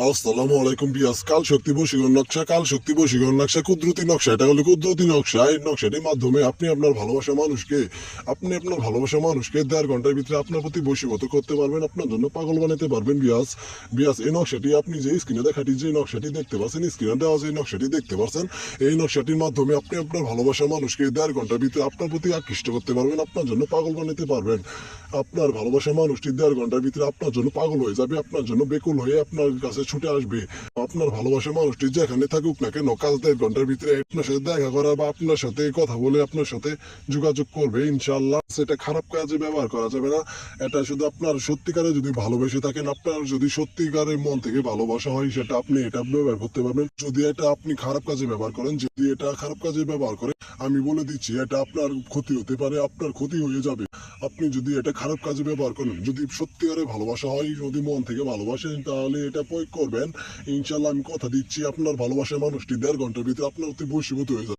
আসসালামু আলাইকুম বিয়াস। কাল শক্তি বশীকরণ নকশা, কাল শক্তি বশীকরণ নকশা, কুদরতি নকশা। এটা হলো কুদরতি নকশা। এই নকশাটির মাধ্যমে আপনি আপনার ভালোবাসা মানুষকে 1.5 ঘন্টার ভিতরে আপনার প্রতি বশীভূত করতে পারবেন, আপনার জন্য পাগল বানাতে পারবেন। বিয়াস বিয়াস এই নকশাটি আপনি যে স্ক্রিনে দেখাটি যে নকশাটি দেখতে পাচ্ছেন, স্ক্রিনে দেওয়া যে নকশাটি দেখতে পাচ্ছেন, এই নকশাটির মাধ্যমে আপনি আপনার ভালোবাসা মানুষকে 1.5 ঘন্টার ভিতরে আপনার প্রতি আকৃষ্ট করতে পারবেন, আপনার জন্য পাগল বানাতে পারবেন। আপনার ভালোবাসা মানুষটি 1.5 ঘন্টার ভিতরে আপনার জন্য পাগল হয়ে যাবে, আপনার জন্য বেকুল হয়ে আপনার কাছে ছুটে আসবে। আপনার ভালোবাসা মানুষটি যেখানে থাকুক না কেন, কাল 1.5 ঘন্টার ভিতরে আপনার সাথে দেখা করা বা আপনার সাথে কথা বলে আপনার সাথে যোগাযোগ করবে ইনশাল্লাহ। সেটা খারাপ কাজে ব্যবহার করা যাবে না। এটা শুধু আপনার সত্যিকারে যদি ভালোবেসে থাকেন, আপনার যদি সত্যিকারের মন থেকে ভালোবাসা হয়, সেটা আপনি এটা ব্যবহার করতে পারবেন। যদি এটা আপনি খারাপ কাজে ব্যবহার করেন, যদি এটা খারাপ কাজে ব্যবহার করে, আমি বলে দিচ্ছি এটা আপনার ক্ষতি হতে পারে, আপনার ক্ষতি হয়ে যাবে। আপনি যদি এটা খারাপ কাজে ব্যবহার করেন, যদি সত্যিকারে ভালোবাসা হয়, যদি মন থেকে ভালোবাসেন, তাহলে এটা প্রয়োগ করবেন। ইনশাল্লাহ আমি কথা দিচ্ছি, আপনার ভালোবাসার মানুষটি 1.5 ঘন্টার ভিতরে আপনার অতি বশীভূত হয়ে যাবে।